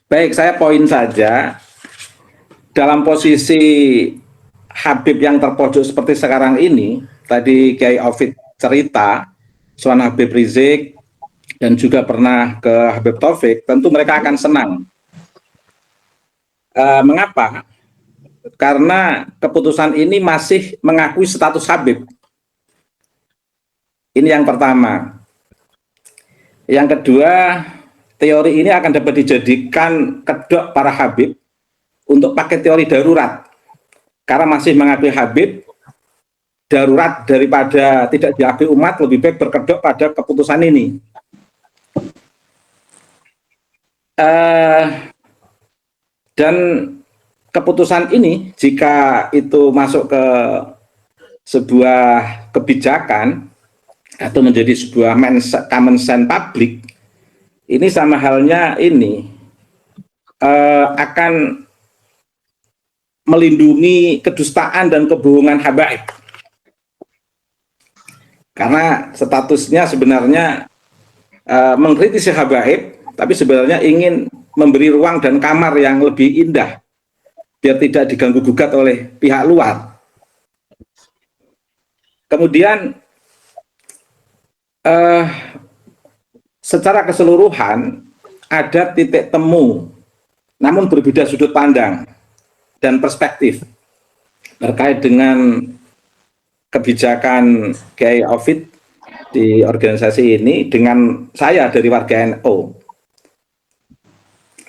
Baik, saya poin saja. Dalam posisi Habib yang terpojok seperti sekarang ini, tadi Kiai Aufid cerita, Suan Habib Rizik, dan juga pernah ke Habib Taufik, tentu mereka akan senang. Mengapa? Karena keputusan ini masih mengakui status Habib. Ini yang pertama. Yang kedua, teori ini akan dapat dijadikan kedok para Habib untuk pakai teori darurat. Karena masih mengakui Habib, darurat daripada tidak diakui umat, lebih baik berkedok pada keputusan ini. Dan keputusan ini, jika itu masuk ke sebuah kebijakan atau menjadi sebuah common sense publik, ini sama halnya ini akan melindungi kedustaan dan kebohongan habaib. Karena statusnya sebenarnya mengkritisi habaib, tapi sebenarnya ingin memberi ruang dan kamar yang lebih indah, biar tidak diganggu gugat oleh pihak luar. Kemudian secara keseluruhan ada titik temu, namun berbeda sudut pandang dan perspektif terkait dengan kebijakan Kiai Aufid di organisasi ini dengan saya dari warga NU.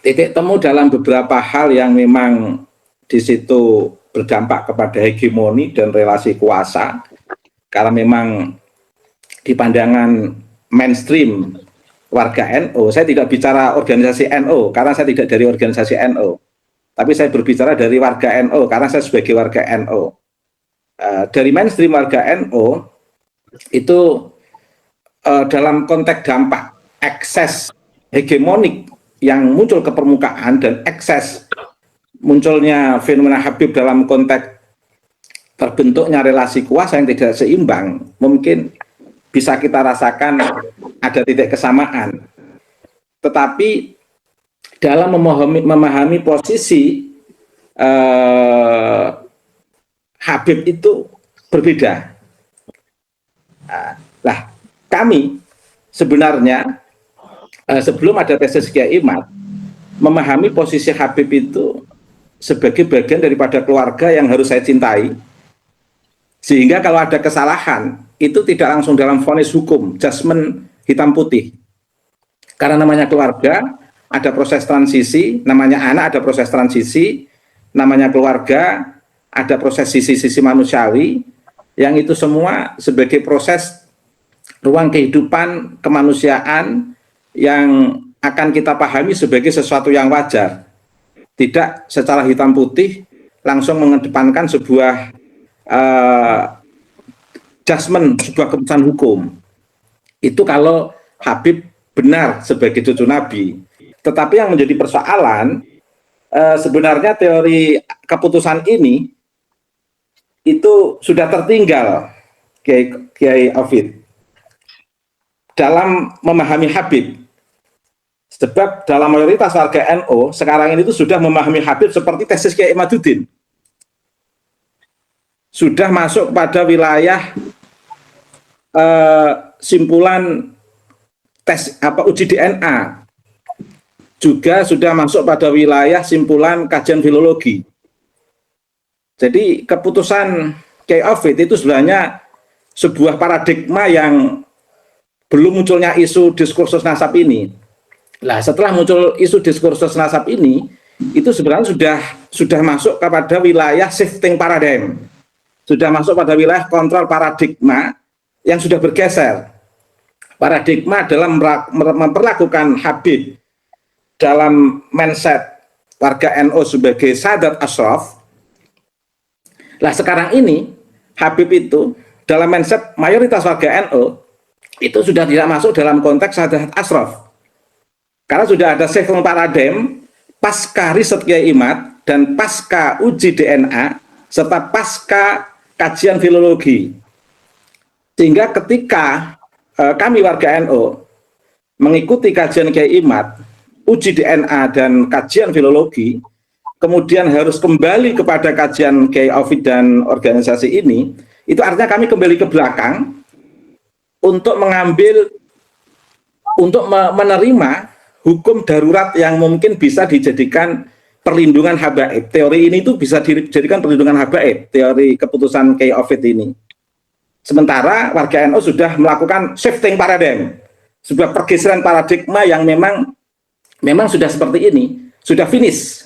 Titik temu dalam beberapa hal yang memang di situ berdampak kepada hegemoni dan relasi kuasa, karena memang di pandangan mainstream warga NU, saya tidak bicara organisasi NU karena saya tidak dari organisasi NU, tapi saya berbicara dari warga NU karena saya sebagai warga NU. Dari mainstream warga NU itu dalam konteks dampak ekses hegemonik yang muncul ke permukaan dan ekses munculnya fenomena Habib dalam konteks terbentuknya relasi kuasa yang tidak seimbang, mungkin bisa kita rasakan ada titik kesamaan. Tetapi dalam memahami posisi Habib itu berbeda. Nah, kami sebenarnya sebelum ada tesis Kiai Imad memahami posisi Habib itu sebagai bagian daripada keluarga yang harus saya cintai, sehingga kalau ada kesalahan itu tidak langsung dalam vonis hukum, judgement hitam putih. Karena namanya keluarga, ada proses transisi, namanya anak ada proses transisi, namanya keluarga ada proses sisi-sisi manusiawi, yang itu semua sebagai proses ruang kehidupan kemanusiaan yang akan kita pahami sebagai sesuatu yang wajar, tidak secara hitam putih langsung mengedepankan sebuah judgement, sebuah keputusan hukum. Itu kalau Habib benar sebagai cucu Nabi. Tetapi yang menjadi persoalan sebenarnya teori keputusan ini itu sudah tertinggal Kiai Aufid dalam memahami Habib. Sebab dalam mayoritas warga NU sekarang ini itu sudah memahami Habib seperti tesis Kiai Imaduddin. Sudah masuk pada wilayah simpulan tes uji DNA, juga sudah masuk pada wilayah simpulan kajian filologi. Jadi keputusan Kiai Aufid itu sebenarnya sebuah paradigma yang belum munculnya isu diskursus nasab ini. Nah, setelah muncul isu diskursus nasab ini, itu sebenarnya sudah masuk kepada wilayah shifting paradigm, sudah masuk pada wilayah kontrol paradigma yang sudah bergeser. Paradigma dalam memperlakukan Habib dalam mindset warga NU sebagai Sadat Ashraf. Nah, sekarang ini Habib itu dalam mindset mayoritas warga NU itu sudah tidak masuk dalam konteks Sadat Ashraf. Karena sudah ada shifting paradigm pasca riset Kiai Imad dan pasca uji DNA serta pasca kajian filologi. Sehingga ketika kami warga NU mengikuti kajian Kiai Imad, uji DNA dan kajian filologi, kemudian harus kembali kepada kajian Kiai Aufid dan organisasi ini, itu artinya kami kembali ke belakang untuk menerima hukum darurat yang mungkin bisa dijadikan perlindungan habaib. Teori ini itu bisa dijadikan perlindungan habaib, teori keputusan Kiai Aufid ini. Sementara warga NU sudah melakukan shifting paradigm, sebuah pergeseran paradigma yang memang sudah seperti ini, sudah finish.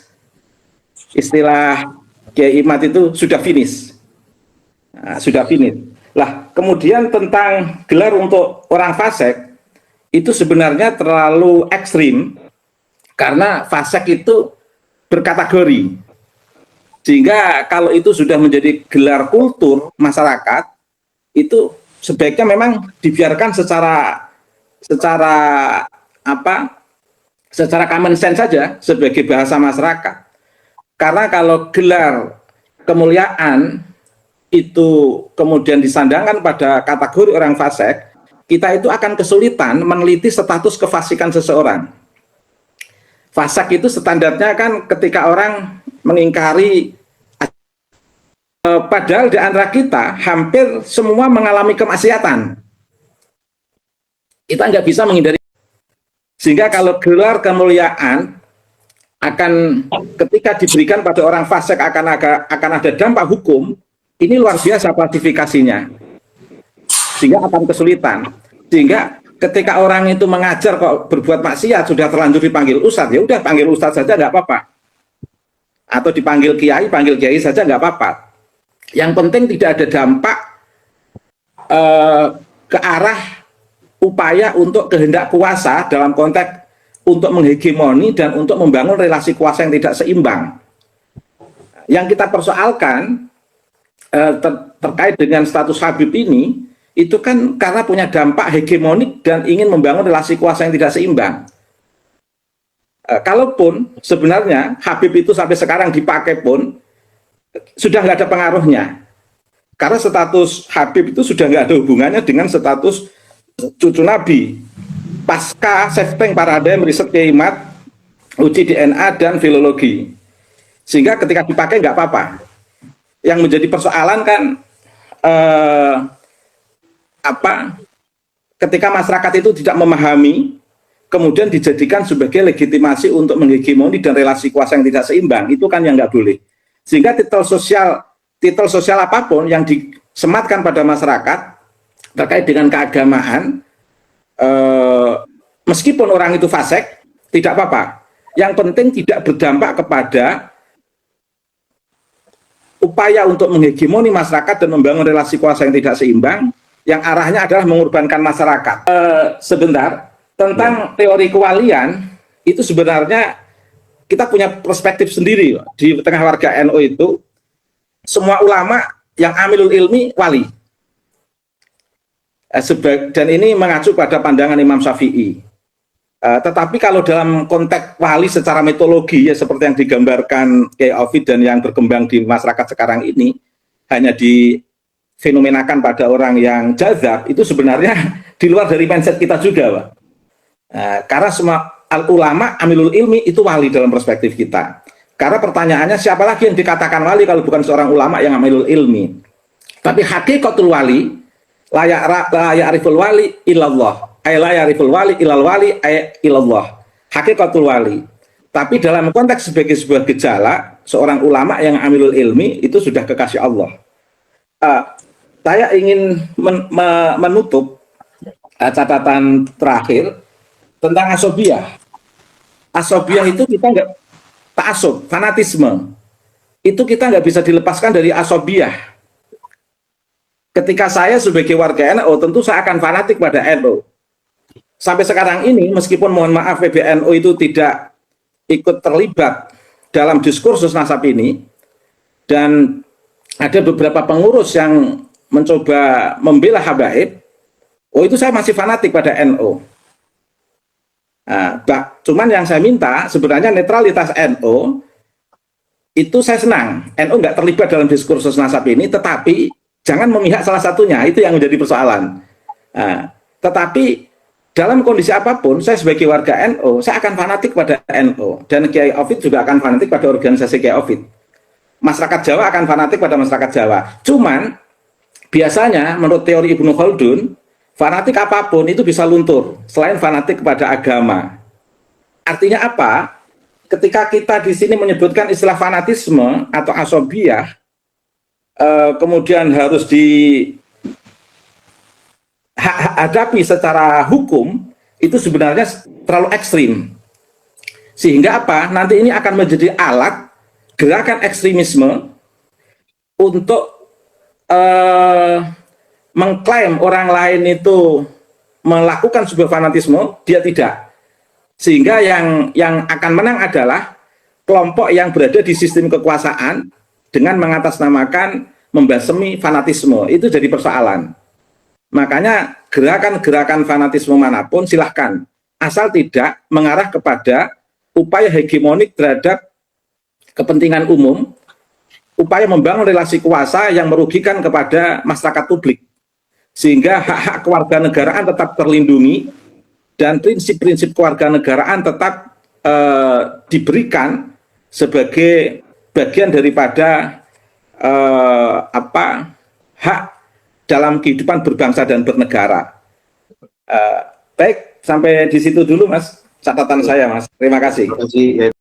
Istilah Kiai Imad itu sudah finish. Nah, sudah finish. Lah, kemudian tentang gelar untuk orang fasik itu sebenarnya terlalu ekstrim karena fasik itu berkategori. Sehingga kalau itu sudah menjadi gelar kultur masyarakat, itu sebaiknya memang dibiarkan secara common sense saja sebagai bahasa masyarakat. Karena kalau gelar kemuliaan itu kemudian disandangkan pada kategori orang fasik, kita itu akan kesulitan meneliti status kefasikan seseorang. Fasik itu standarnya kan ketika orang mengingkari, padahal di antara kita hampir semua mengalami kemaksiatan. Kita nggak bisa menghindari. Sehingga kalau gelar kemuliaan akan ketika diberikan pada orang fasik akan ada dampak hukum, ini luar biasa klasifikasinya. Sehingga akan kesulitan. Sehingga ketika orang itu mengajar kok berbuat maksiat sudah terlanjur dipanggil ustadz, ya udah panggil ustadz saja nggak apa-apa. Atau dipanggil kiai, panggil kiai saja nggak apa-apa. Yang penting tidak ada dampak ke arah upaya untuk kehendak kuasa dalam konteks untuk menghegemoni dan untuk membangun relasi kuasa yang tidak seimbang. Yang kita persoalkan terkait dengan status Habib ini, itu kan karena punya dampak hegemonik dan ingin membangun relasi kuasa yang tidak seimbang. Kalaupun sebenarnya Habib itu sampai sekarang dipakai pun, sudah nggak ada pengaruhnya. Karena status Habib itu sudah nggak ada hubungannya dengan status cucu Nabi. Pasca shifting paradigm riset Kiai Imad, uji DNA dan filologi. Sehingga ketika dipakai nggak apa-apa. Yang menjadi persoalan kan ketika masyarakat itu tidak memahami, kemudian dijadikan sebagai legitimasi untuk menghegemoni dan relasi kuasa yang tidak seimbang, itu kan yang nggak boleh. Sehingga titel sosial apapun yang disematkan pada masyarakat terkait dengan keagamaan, meskipun orang itu fasik, tidak apa-apa. Yang penting tidak berdampak kepada upaya untuk menghegemoni masyarakat dan membangun relasi kuasa yang tidak seimbang, yang arahnya adalah mengorbankan masyarakat. Sebentar, tentang teori kewalian, itu sebenarnya kita punya perspektif sendiri di tengah warga NU itu. Semua ulama yang amilul ilmi wali. Dan ini mengacu pada pandangan Imam Syafi'i. Tetapi kalau dalam konteks wali secara mitologi, ya seperti yang digambarkan Kiai Aufid dan yang berkembang di masyarakat sekarang ini, hanya difenomenakan pada orang yang jazab, itu sebenarnya di luar dari mindset kita juga, Pak. Karena semua ulama amilul ilmi itu wali dalam perspektif kita. Karena pertanyaannya siapa lagi yang dikatakan wali kalau bukan seorang ulama yang amilul ilmi. Tapi hakikatul wali la ya'riful wali illallah. La ya'riful wali ilal wali illallah. Hakikatul wali. Tapi dalam konteks sebagai sebuah gejala, seorang ulama yang amilul ilmi itu sudah kekasih Allah. Saya ingin menutup catatan terakhir tentang asobiyah. Asobiyah itu kita nggak ta'asub, fanatisme. Itu kita nggak bisa dilepaskan dari asobiyah. Ketika saya sebagai warga NU, tentu saya akan fanatik pada NU. Sampai sekarang ini, meskipun mohon maaf PBNU itu tidak ikut terlibat dalam diskursus nasab ini, dan ada beberapa pengurus yang mencoba membela habaib, itu saya masih fanatik pada NU. Cuman yang saya minta sebenarnya netralitas NU itu saya senang. NU nggak terlibat dalam diskursus nasab ini, tetapi jangan memihak salah satunya, itu yang menjadi persoalan. Tetapi dalam kondisi apapun, saya sebagai warga NU, saya akan fanatik pada NU. Dan Kiai Ofid juga akan fanatik pada organisasi Kiai Ofid. Masyarakat Jawa akan fanatik pada masyarakat Jawa. Cuman, biasanya menurut teori Ibnu Khaldun, fanatik apapun itu bisa luntur, selain fanatik kepada agama. Artinya apa? Ketika kita di sini menyebutkan istilah fanatisme atau asobiyah, kemudian harus dihadapi secara hukum, itu sebenarnya terlalu ekstrim. Sehingga apa? Nanti ini akan menjadi alat gerakan ekstremisme untuk mengklaim orang lain itu melakukan sebuah fanatisme, dia tidak. Sehingga yang akan menang adalah kelompok yang berada di sistem kekuasaan dengan mengatasnamakan membasmi fanatisme. Itu jadi persoalan. Makanya gerakan-gerakan fanatisme manapun silahkan, asal tidak mengarah kepada upaya hegemonik terhadap kepentingan umum, upaya membangun relasi kuasa yang merugikan kepada masyarakat publik, sehingga hak-hak kewarganegaraan tetap terlindungi dan prinsip-prinsip kewarganegaraan tetap diberikan sebagai bagian daripada hak dalam kehidupan berbangsa dan bernegara. Baik, sampai di situ dulu Mas, catatan saya Mas. Terima kasih. Terima kasih.